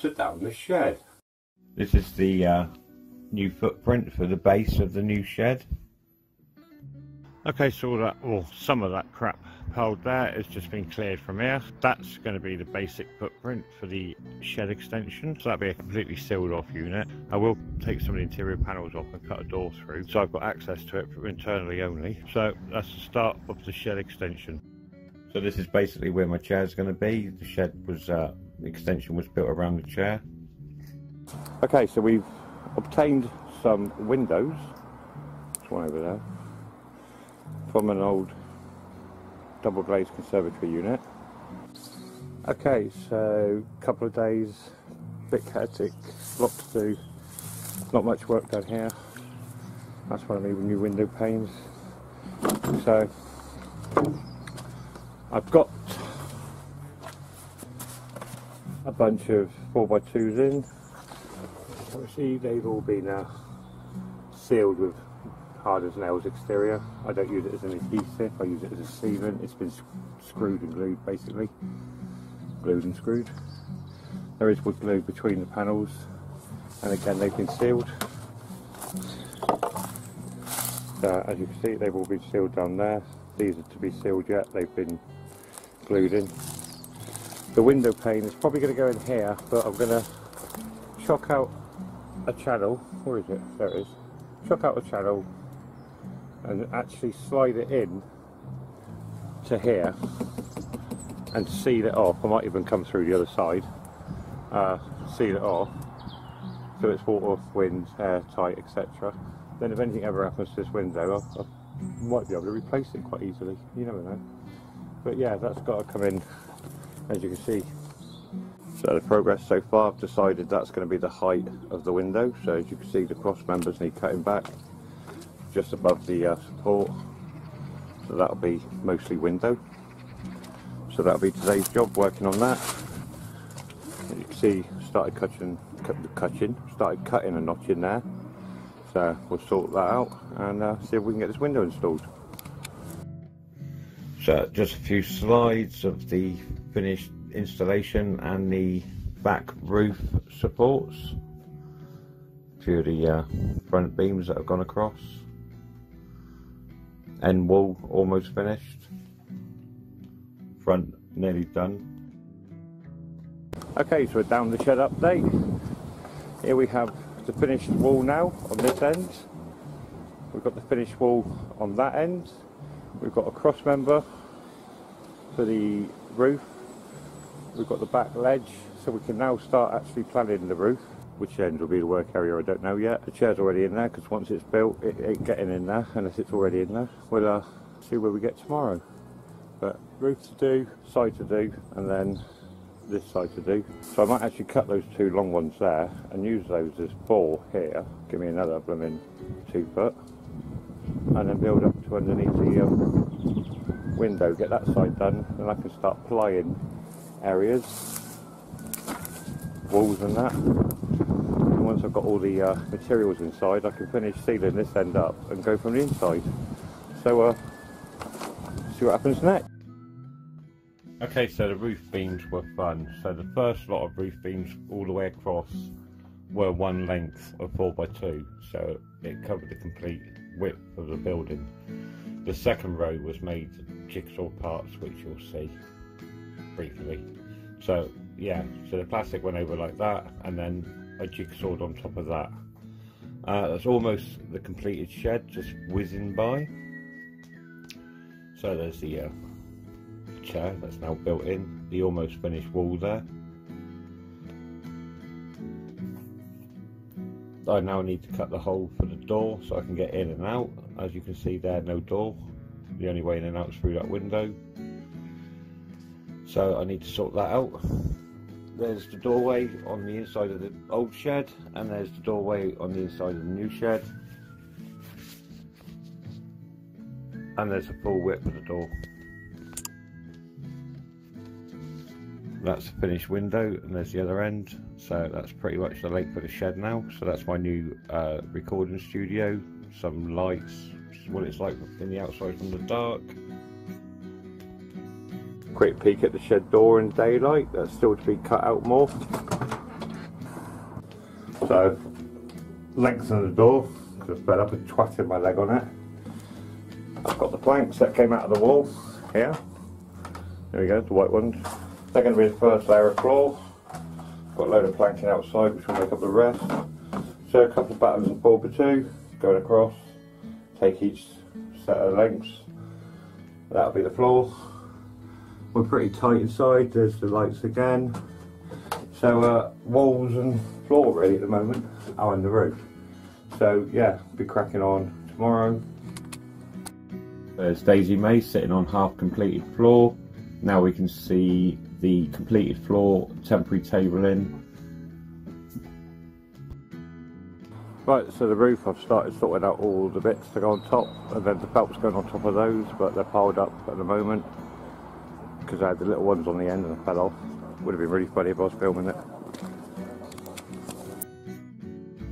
to down the shed. This is the new footprint for the base of the new shed. Okay, so all that, or some of that crap piled there has just been cleared from here. That's going to be the basic footprint for the shed extension. So that'll be a completely sealed off unit. I will take some of the interior panels off and cut a door through, so I've got access to it internally only. So that's the start of the shed extension. So this is basically where my chair is going to be. The shed was, the extension was built around the chair. Okay, so we've obtained some windows. There's one over there. From an old double glazed conservatory unit. Okay, so a couple of days, bit hectic, lot to do, not much work done here. That's one of the new window panes. So I've got a bunch of 4x2s in. Obviously they've all been sealed with hard as nails exterior. I don't use it as an adhesive, I use it as a sealant. It's been screwed and glued basically. Glued and screwed. There is wood glue between the panels, and again they've been sealed. So as you can see, they've all been sealed down there. These are to be sealed yet, they've been glued in. The window pane is probably going to go in here, but I'm going to chock out a channel. Where is it? There it is. Chock out a channel and actually slide it in to here and seal it off. I might even come through the other side, seal it off so it's water, wind, airtight, etc. Then if anything ever happens to this window, I might be able to replace it quite easily, you never know. But yeah, that's got to come in, as you can see. So the progress so far, I've decided that's going to be the height of the window. So as you can see, the cross members need cutting back just above the support. So that'll be mostly window. So that'll be today's job, working on that. As you can see, started cutting a notch in there. So we'll sort that out and see if we can get this window installed. So just a few slides of the finished installation and the back roof supports. A few of the front beams that have gone across. End wall almost finished. Front nearly done. Okay, so we're down the shed update. Here we have the finished wall now on this end. We've got the finished wall on that end. We've got a cross member for the roof. We've got the back ledge, so we can now start actually planning the roof. Which end will be the work area, I don't know yet. The chair's already in there, because once it's built, it ain't getting in there unless it's already in there. We'll see where we get tomorrow. But roof to do, side to do, and then this side to do. So I might actually cut those two long ones there and use those as 4 here. Give me another blooming 2 foot. And then build up to underneath the window, get that side done, and I can start plying areas, walls and that. And once I've got all the materials inside, I can finish sealing this end up and go from the inside. So see what happens next. Okay, so the roof beams were fun. So the first lot of roof beams all the way across were one length of 4x2, so it covered the complete width of the building. The second row was made jigsaw parts, which you'll see briefly. So yeah, so the plastic went over like that, and then I jigsawed on top of that. That's almost the completed shed, just whizzing by. So there's the chair that's now built in, the almost finished wall there. I now need to cut the hole for the door so I can get in and out. As you can see there, no door. The only way in and out is through that window. So I need to sort that out. There's the doorway on the inside of the old shed, and there's the doorway on the inside of the new shed. And there's the full width of the door. That's the finished window, and there's the other end. So that's pretty much the length of the shed now. So that's my new recording studio. Some lights, what it's like in the outside from the dark. Quick peek at the shed door in daylight. That's still to be cut out more. So, lengthen the door, because I'm fed up with twatting my leg on it. I've got the planks that came out of the wall here. There we go, the white ones. They're going to be the first layer of floor. Got a load of planking outside which will make up the rest. So a couple of battens of 4x2 going across. Take each set of lengths. That'll be the floor. We're pretty tight inside. There's the lights again. So walls and floor really at the moment are on the roof. So yeah, be cracking on tomorrow. There's Daisy May sitting on half completed floor. Now we can see the completed floor, temporary table in. Right, so the roof, I've started sorting out all the bits to go on top, and then the felt's going on top of those, but they're piled up at the moment because I had the little ones on the end and they fell off. Would have been really funny if I was filming it.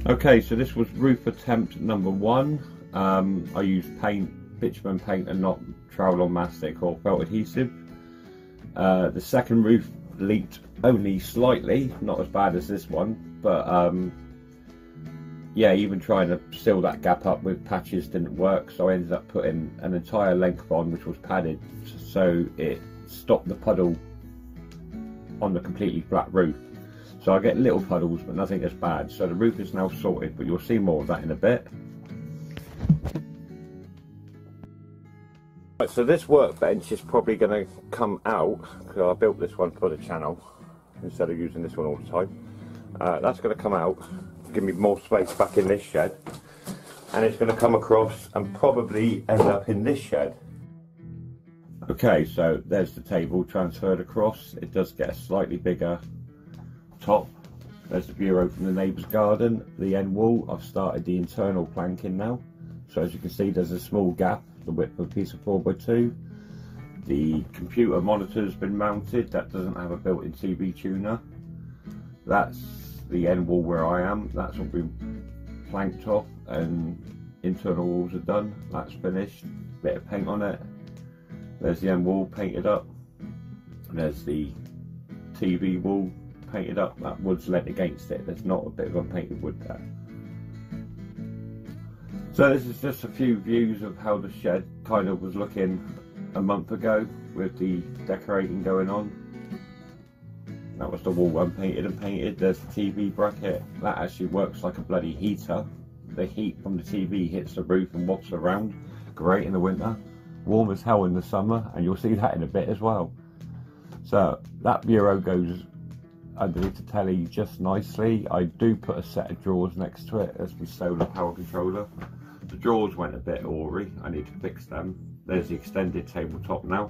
Okay, so this was roof attempt number 1. I used paint, bitumen paint, and not trowel or mastic or felt adhesive. The second roof leaked only slightly, not as bad as this one, but yeah, even trying to seal that gap up with patches didn't work, so I ended up putting an entire length on which was padded, so it stopped the puddle on the completely flat roof. So I get little puddles but nothing as bad. So the roof is now sorted, but you'll see more of that in a bit. Right, so this workbench is probably going to come out, because I built this one for the channel instead of using this one all the time. That's going to come out, give me more space back in this shed, and it's going to come across and probably end up in this shed. Okay, so there's the table transferred across. It does get a slightly bigger top. There's the bureau from the neighbour's garden. The end wall, I've started the internal planking now. So as you can see, there's a small gap, the width of a piece of 4x2. The computer monitor's been mounted. That doesn't have a built-in TV tuner. That's the end wall where I am. That's all been planked off and internal walls are done. That's finished. Bit of paint on it. There's the end wall painted up. There's the TV wall painted up. That wood's lent against it. There's not a bit of unpainted wood there. So this is just a few views of how the shed kind of was looking a month ago with the decorating going on. That was the wall unpainted and painted. There's the TV bracket. That actually works like a bloody heater. The heat from the TV hits the roof and wafts around. Great in the winter. Warm as hell in the summer, and you'll see that in a bit as well. So that bureau goes underneath the telly just nicely. I do put a set of drawers next to it as the solar power controller. The drawers went a bit awry. I need to fix them. There's the extended tabletop now.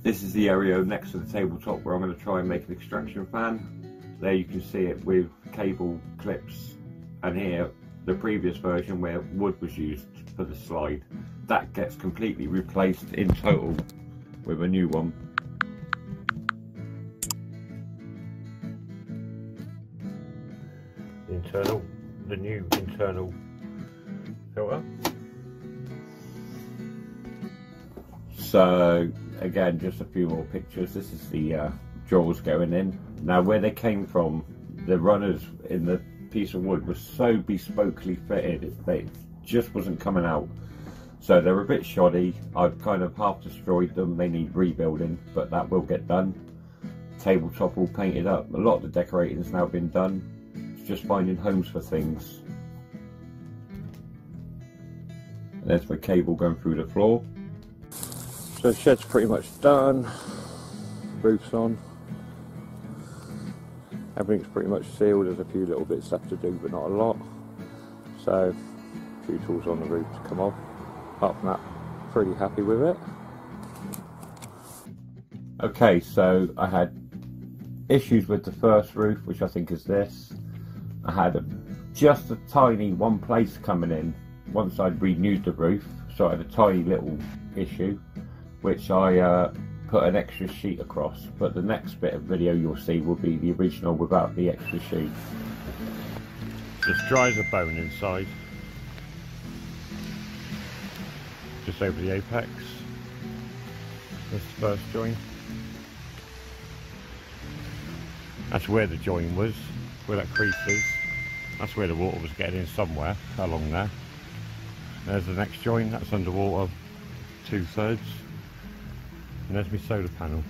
This is the area next to the tabletop where I'm going to try and make an extraction fan. There you can see it with cable clips, and here the previous version where wood was used for the slide. That gets completely replaced in total with a new one. The new internal filter. So again, just a few more pictures. This is the drawers going in. Now where they came from, the runners in the piece of wood was so bespokely fitted, they just wasn't coming out. So they're a bit shoddy. I've kind of half destroyed them. They need rebuilding, but that will get done. Tabletop all painted up. A lot of the decorating has now been done. It's just finding homes for things. And there's my cable going through the floor. So the shed's pretty much done. Roof's on. Everything's pretty much sealed. There's a few little bits left to do, but not a lot. So a few tools on the roof to come off. Apart from that, pretty happy with it. Okay, so I had issues with the first roof, which I think is this. I had just a tiny one place coming in once I'd renewed the roof, so I had a tiny little issue, which I put an extra sheet across. But the next bit of video you'll see will be the original without the extra sheet. Just dry as a bone inside. Just over the apex. This first joint. That's where the join was, where that crease is. That's where the water was getting in somewhere along there. There's the next join, that's underwater 2/3. And there's my solar panel.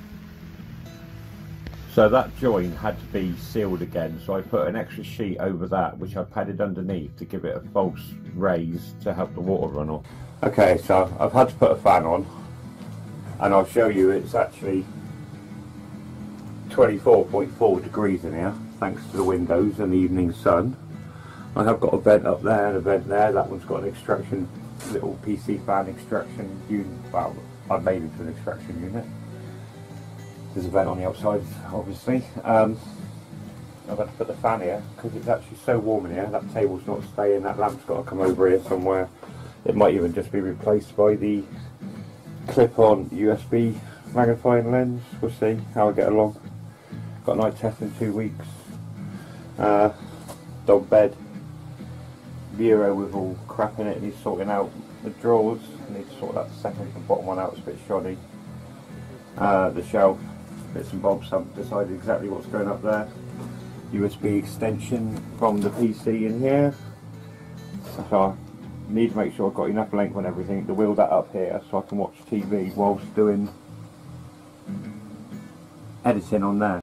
So that join had to be sealed again, so I put an extra sheet over that which I padded underneath to give it a false raise to help the water run off. Okay, so I've had to put a fan on, and I'll show you it's actually 24.4 degrees in here thanks to the windows and the evening sun. I have got a vent up there and a vent there. That one's got an extraction, little PC fan extraction unit. Well, I've made it to an extraction unit. There's a vent on the outside, obviously. I've got to put the fan here because it's actually so warm in here. That table's not staying, that lamp's got to come over here somewhere. It might even just be replaced by the clip-on USB magnifying lens. We'll see how I get along. Got night test in 2 weeks. Dog bed. Bureau with all crap in it, needs sorting out. The drawers, I need to sort that second and bottom one out, it's a bit shoddy. The shelf, bits and bobs, haven't decided exactly what's going up there. USB extension from the PC in here. So I need to make sure I've got enough length on everything to wheel that up here so I can watch TV whilst doing editing on there.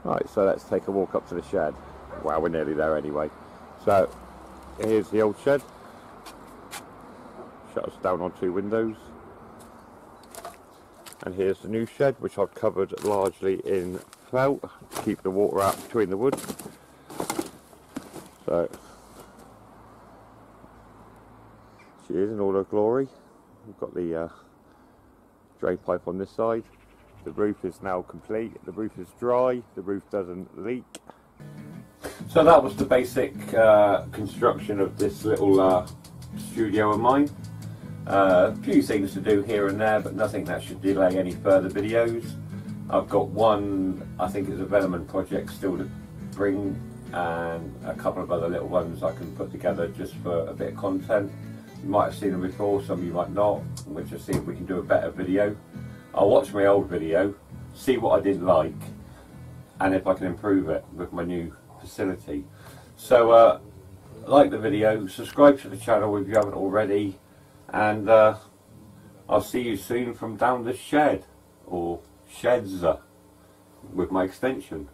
Right, so let's take a walk up to the shed. Wow, we're nearly there anyway. So here's the old shed. Shutters down on 2 windows. And here's the new shed, which I've covered largely in felt to keep the water out between the wood. So she is in all her glory. We've got the drain pipe on this side. The roof is now complete. The roof is dry. The roof doesn't leak. So that was the basic construction of this little studio of mine. A few things to do here and there, but nothing that should delay any further videos. I've got one, I think it's a development project still to bring, and a couple of other little ones I can put together just for a bit of content. You might have seen them before, some of you might not. We'll just see if we can do a better video. I'll watch my old video, see what I didn't like, and if I can improve it with my new facility. So like the video, subscribe to the channel if you haven't already, and I'll see you soon from down the shed, or sheds with my extension.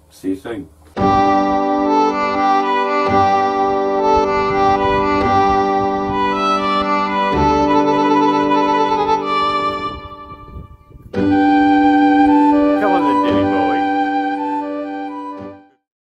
See you soon.